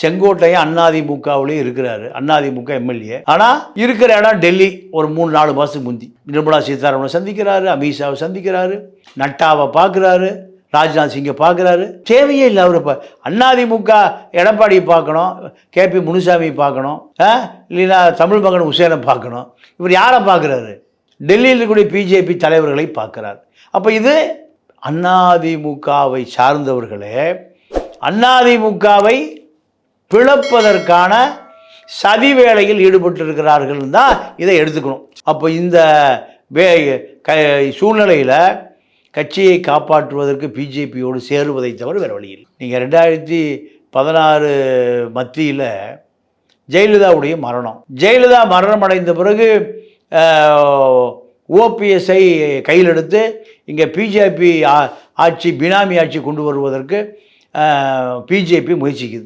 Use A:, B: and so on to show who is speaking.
A: செங்கோட்டையன் அதிமுகவிலேயே இருக்கிறாரு, அதிமுக எம்எல்ஏ. ஆனால் இருக்கிற இடம் டெல்லி. ஒரு 3-4 மாதத்துக்கு முந்தி நிர்மலா சீதாராமனை சந்திக்கிறாரு, அமித்ஷாவை சந்திக்கிறாரு, நட்டாவை பார்க்குறாரு, ராஜ்நாத் சிங்கை பார்க்குறாரு. தேவையே இல்லை. அவர் இப்போ அதிமுக எடப்பாடியை பார்க்கணும், கேபி முனுசாமி பார்க்கணும், இல்லைன்னா தமிழ் மகன் உசேனை பார்க்கணும். இவர் யாரை பார்க்குறாரு? டெல்லியில் இருக்கக்கூடிய பிஜேபி தலைவர்களை பார்க்குறாரு. அப்போ இது அதிமுகவை சார்ந்தவர்களே அதிமுகவை பிளப்பதற்கான சதி வேளையில் ஈடுபட்டிருக்கிறார்கள் தான் இதை எடுத்துக்கணும். அப்போ இந்த சூழ்நிலையில் கட்சியை காப்பாற்றுவதற்கு பிஜேபியோடு சேருவதை தவிர வேறு வழியில். நீங்கள் 2016 மத்தியில் ஜெயலலிதாவுடைய மரணம், ஜெயலலிதா மரணம் அடைந்த பிறகு ஓபிஎஸ்ஐ கையில் எடுத்து இங்கே பிஜேபி ஆட்சி, பினாமி ஆட்சி கொண்டு வருவதற்கு பிஜேபி முயற்சிக்குது.